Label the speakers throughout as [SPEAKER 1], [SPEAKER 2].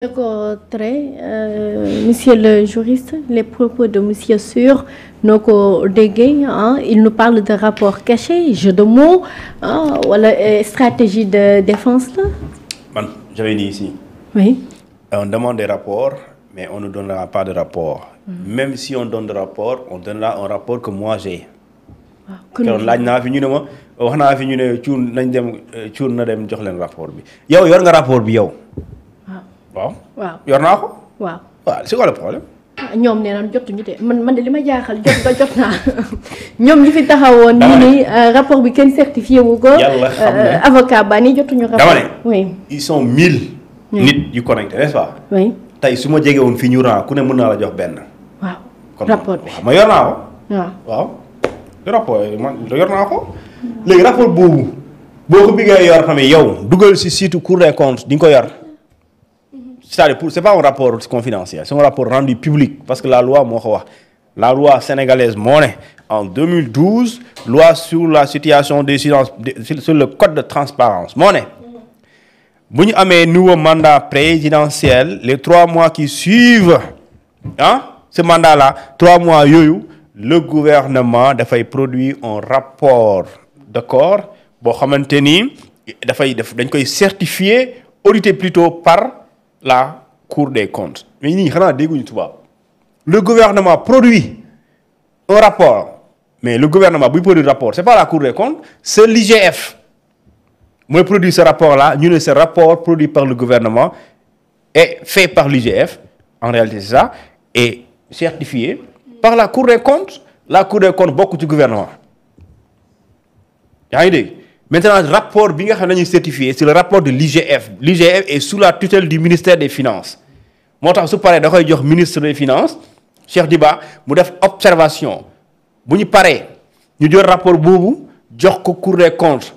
[SPEAKER 1] D'accord, très. Monsieur le juriste, les propos de Monsieur Sur, Noko Dégué, il nous parle de rapport caché, jeu de mots, voilà, stratégie de défense là.
[SPEAKER 2] J'avais dit ici.
[SPEAKER 1] Oui.
[SPEAKER 2] On demande des rapports, mais on ne donnera pas de rapport. Même si on donne des rapports, on donnera un rapport que moi j'ai. Keroog laaj naa fi ñu ne ma wax naa fi ñu ne cuun nañ dem cuun na dem jox leen rapport bi yow yor nga rapport bi yow. waaw yor naa ko.
[SPEAKER 1] waaw
[SPEAKER 2] c'est quoi le problème.
[SPEAKER 1] ñoom nee nañ jotuñu de man de li ma jaaxal jot naa ñoom ñi fi taxawoon. ñu ni rapport bi kenn certifié wu ko.
[SPEAKER 2] yàlla xam ne
[SPEAKER 1] avocat ba ni jotuñu rapport.
[SPEAKER 2] dama ne
[SPEAKER 1] oui
[SPEAKER 2] ils sont 1000. nit yu connecté n'est-ce pas.
[SPEAKER 1] oui
[SPEAKER 2] tey su ma jege woon fii ñu ran ku ne mën naa la jox benn.
[SPEAKER 1] waaw
[SPEAKER 2] kon
[SPEAKER 1] rapport bi
[SPEAKER 2] ma yor naa ko.
[SPEAKER 1] waaw
[SPEAKER 2] rapport man yor naa ko. léegi rapport boobu boo ko bëggee yor tamit yow dugal si site Cour des comptes di nga ko yor. C'est-à-dire c'est pas un rapport confidentiel, c'est un rapport rendu public parce que la loi moo ko wax la loi sénégalaise moo ne en 2012 loi sur la situation des silences sur le code de transparence moo ne bu ñu amee nouveau mandat présidentiel les 3 mois qui suivent ce mandat-là 3 mois yooyu le gouvernement dafay produire un rapport d'accord boo xamante ni dañ koy certifier audité plutôt par la Cour des comptes mais ñii xanaa dégguñu tubaab le gouvernement produit un rapport mais le gouvernement buy produire rapport c'est pas la Cour des comptes c'est l'IGF mooy produire ce rapport là ñu ne ce rapport produit par le gouvernement et fait par l'IGF en réalité c'est ça et certifié par la Cour des comptes bokk ci gouvernement yaa ngi dégg. Maintenant rapport bi nga xam ne dañuy certifié c'est le rapport de l'IGF l'IGF est sous la tutelle du ministère des finances moo tax su paree da koy jox ministre des finances Cheikh Diba mu def observation bu ñu paree ñu jël rapport boobu jox ko Cour des comptes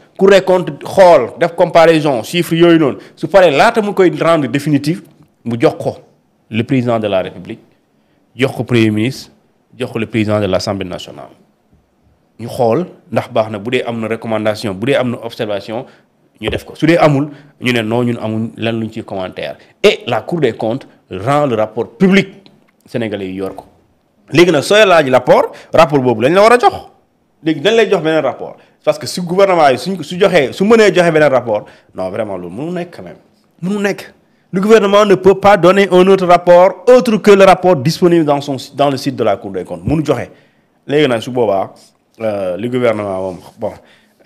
[SPEAKER 2] xool def comparaison chiffres yooyu noonu su paree laata mu koy rendre définitif mu jox ko le président de la République jox ko premier ministre jox ko le président de l'Assemblée nationale. ñu xool ndax baax na bu dee am na recommandation bu dee am na observation ñu def ko su dee amul ñu ne non ñun amul lan luñ ci commentaire et la Cour des comptes rend le rapport public sénégalais yi yor ko léegi nag sooy laaj rapport boobu lañ la war a jox léegi dañ lay jox beneen rapport parce que su gouvernement yi su mënee joxe beneen rapport non vraiment loolu mënu nekk quand même mënu nekk le gouvernement ne peut pas donner un autre rapport autre que le rapport disponible dans le site de la Cour des comptes mënu joxe léegi nag su boobaa le gouvernement moom bon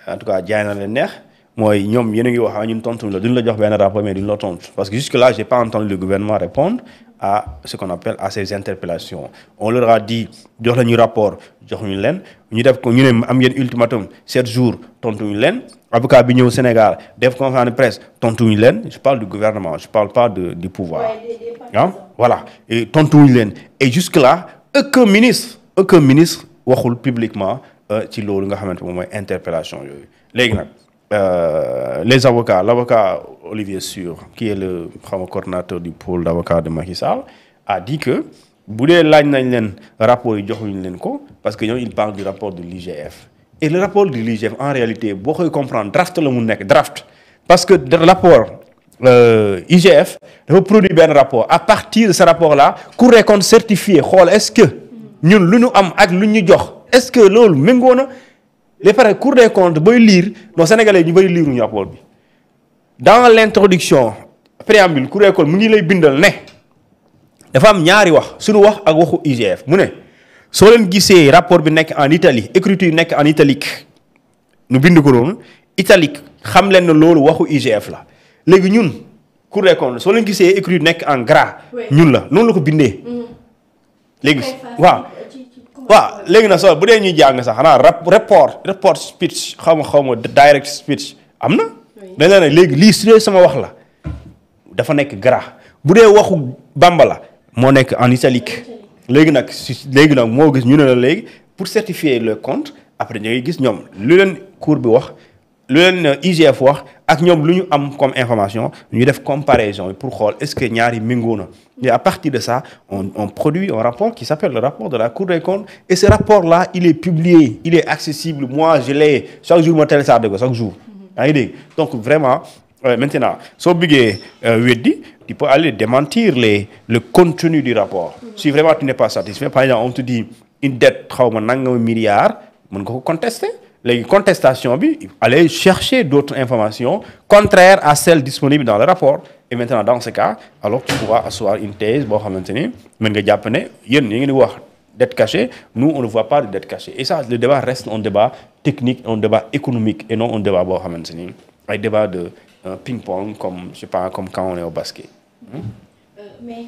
[SPEAKER 2] en tout cas jaay na leen neex mooy ñoom yéen a ngi wax ñun tontu la duñ la jox benn rapport mais duñ la tontu parce que jusque là j'ai pas entendu le gouvernement répondre à ce qu'on appelle à ces interpellations on leur a dit jox la ñu rapport jox ñu leen ñu def ko ñu ne am ngeen ultimatum 7 jours tontu ñu leen avocat bi ñëw Sénégal def conférence de presse tontu ñu leen je parle du gouvernement je parle pas du pouvoir voilà et tontu ñu leen et jusque là aucun ministre waxul publiquement ci loolu nga xamante moom mooy interpellation yooyu léegi nag les avocats l'avocat Olivier Sur qui est le coordonnateur du pôle d'avocats de Macky Sall a dit que bu dee laaj nañ leen rapport yi joxuñu leen ko parce que ñoom il parle du rapport de l'IGF et le rapport de l'IGF en réalité boo koy comprendre draft la mu nekk draft parce que le rapport IGF dafa produire benn rapport à partir de ce rapport là Cour des comptes certifié xool est-ce que ñun lu ñu am ak lu ñu jox est-ce que loolu méngoo na les pare Cour des comptes booy lire non sénégalais ñu bëri liiruñu rapport bi dans l'introduction préambule Cour des comptes mu ngi lay bindal ne dafa am ñaari wax suñu wax ak waxu IGF mu ne soo leen gisee rapport bi nekk en italique écriture nekk en italique nu bind ko noonu italique xam leen ne loolu waxu IGF la léegi ñun Cour des comptes soo leen gisee écriture nekk en gras ñun la noonu la ko bindee léegi waaw léegi nag soo bu dee ñuy jàng sax xanaa report speech xaw ma direct speech am na dañ la ne léegi lii su dee sama wax la dafa nekk gras bu dee waxu Bamba la moo nekk en italique léegi nag moo gis ñu ne la léegi pour certifier le compte après da ngay gis ñoom lu leen cour bi wax lu leen IGF wax ak ñoom lu ñu am comme information ñu def comparaison pour xool est-ce que ñaari méngoo na et à partir de ça on produit un rapport qui s'appelle le rapport de la Cour des comptes et ce rapport-là il est publié il est accessible moi je l'ai chaque jour ma télécharge ko chaque jour yaa ngi dégg donc vraiment Maintenant soo bëggee weddi tu peux aller démentir le contenu du rapport. Si vraiment tu n'es pas satisfait, par exemple on te dit une dette xaw ma nangam milliards mën nga ko contester. léegi contestation bi aller chercher d'autres informations contraires à celles disponibles dans le rapport et maintenant dans ce cas alors tu pourras asseoir une thèse boo xamante ni mën nga jàpp ne yéen yi ngeen di wax dette cachée nous on ne voit pas de dette cachée et ça le débat reste un débat technique un débat économique et non un débat boo xamante ni ay débat de ping-pong comme je sais pas comme quand on est au basket.
[SPEAKER 1] Mais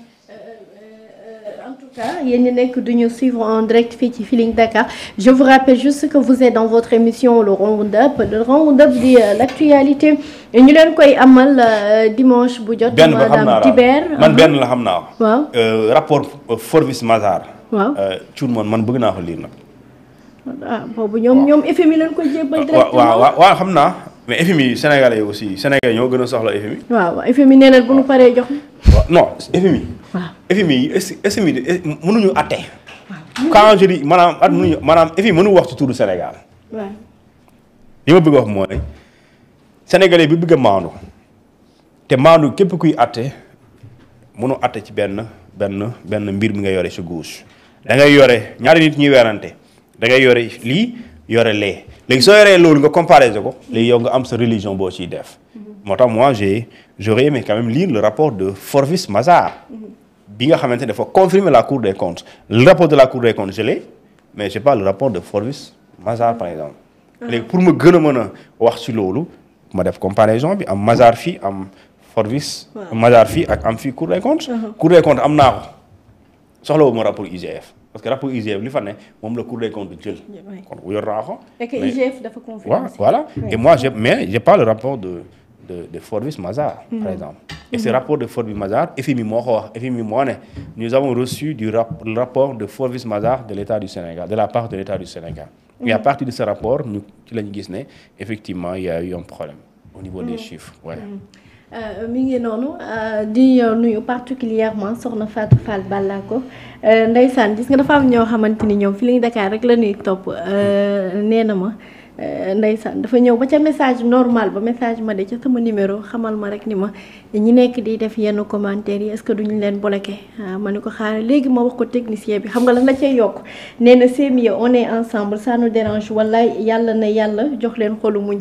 [SPEAKER 1] en tout cas yéen ñi nekk du ñu suivre en direct fii ci Feeling Dakar je vous rappelle juste que vous êtes dans votre émission le Round-Up di l'actualité ñu leen koy amal dimanche bu jot.
[SPEAKER 2] benn ba xam naa man benn la xam naa.
[SPEAKER 1] waaw
[SPEAKER 2] rapport Forbes Mazars.
[SPEAKER 1] waaw
[SPEAKER 2] Thioune man bëgg naa ko lire nag.
[SPEAKER 1] ah boobu ñoom FMI leen koy jébbal directement.
[SPEAKER 2] waaw xam naa mais FMI Sénégalais yi aussi Sénégalais ñoo gën a soxla FMI.
[SPEAKER 1] waaw FMI nee na bu nu paree jox.
[SPEAKER 2] non FMI.
[SPEAKER 1] waaw
[SPEAKER 2] FMI FMI mënuñu atte. quand je dis maanaam FMI mënu wax ci turu Sénégal.
[SPEAKER 1] waaw
[SPEAKER 2] li ma bëgg a wax mooy Sénégalais bi bëgg a maandu te maandu képp kuy atte mënu atte ci benn mbir mi nga yore sa gauche da ngay yore ñaari nit ñuy weerante da ngay yore lii yore lee léegi soo yoree loolu nga comparé ko léegi yow nga am sa religion boo ciy def. moo tax moi j'aurais aimé quand même lire le rapport de Forbes Mazars bi nga xamante ne dafa confirmer la Cour des comptes le rapport de la Cour des comptes je l'ai mais j'ai pas le rapport de Forbes Mazars par exemple. léegi pour ma gën a mën a wax ci loolu ma def comparaison bi am Mazars fii am Forbes. Mazars fii ak am fii Cour des comptes. Cour des comptes am naa ko soxlawu ma rapport IGF parce que rapport IGF li fa ne moom la Cour des comptes jël. kon yor naa ko.
[SPEAKER 1] et que IGF dafa confirmer.
[SPEAKER 2] voilà et moi j'ai pas le rapport de Forbes Mazars par exemple. et ce rapport de Forbes Mazars FMI moo ko wax FMI moo ne nous avons reçu le rapport de Forbes Mazars de l'État du Sénégal de la part de l'État du Sénégal. et à partir de ce rapport ñu ci lañu gis ne effectivement il y a eu un problème au niveau des chiffres voilà.
[SPEAKER 1] mi ngi noonu di nuyu particulièrement soxna Fatou Fall Ballako ndeysaan gis nga dafa am ñoo xamante ni ñoom Feeling Dakar rek la ñuy topp nee na ma ndeysaan dafa ñëw ba ca message normal ba message ma de ca sama numéro xamal ma rek ni ma ñi nekk di def yenn commentaires yi est-ce que duñu leen bloqué ma ni ko xaaral léegi ma wax ko technicien bi xam nga lan la cay yokk nee na c'est mieux on est ensemble ça nous dérange wallaay yàlla na yàlla jox leen xolu muñ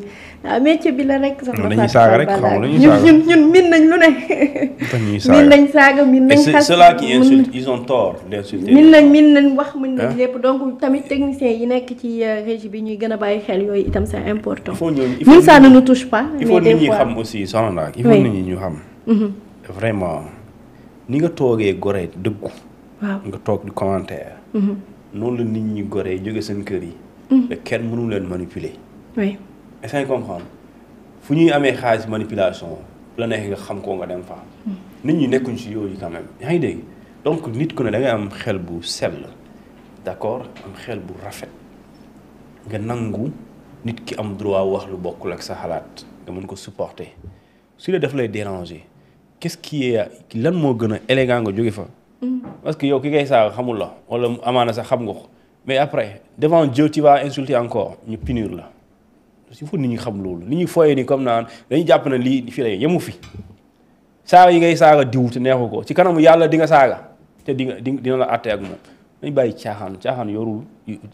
[SPEAKER 1] métier bi la rek. soxna
[SPEAKER 2] dañuy saaga rek xam nga
[SPEAKER 1] ñun min nañ lu ne. min nañ saaga min nañ. xas
[SPEAKER 2] ceux-là qui insultent ils ont tort d'insulter.
[SPEAKER 1] min nañ wax min nañ lépp donc tamit technicien yi nekk ci régie bi ñuy gën a bàyyi xel yooyu itam c'est important. ñun ça ne nous touche pas.
[SPEAKER 2] il faut nit ñi xam aussi soxna Ndak il faut nit ñi ñu xam. vraiment ni nga toogee gore dëggu.
[SPEAKER 1] waaw
[SPEAKER 2] nga toog di commentaire. noonu la nit ñi goree jóge seen kër yi. te kenn mënu leen manipuler.
[SPEAKER 1] oui.
[SPEAKER 2] est-ce que comprendre fu ñuy amee xaalis manipulation la neex nga xam ko nga dem fa. nit ñi nekkuñ ci yooyu quand même yaa ngi dégg donc nit ku ne da ngay am xel bu sell d'accord am xel bu rafet nga nangu nit ki am droit wax lu bokkul ak sa xalaat nga mën ko supporter su dee daf lay déranger qu'est-ce qui est lan moo gën a élégant nga jóge fa. parce que yow ki ngay saaga xamul la wala amaana sax xam nga ko mais après devant Dieu tu vas insulter encore ñu punir la. il faut nit ñi xam loolu nit ñi fooyee ni comme naan dañuy jàpp na lii fii la yemu fi saaga yi ngay saaga diw te neexu ko ci kanamu yàlla di nga saaga te dina la àtte ak moom dañ bàyyi caaxaan yorul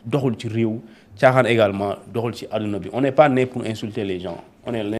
[SPEAKER 2] doxul ci réew caaxaan également doxul ci àdduna bi on n'est pas né pour insulter les gens on est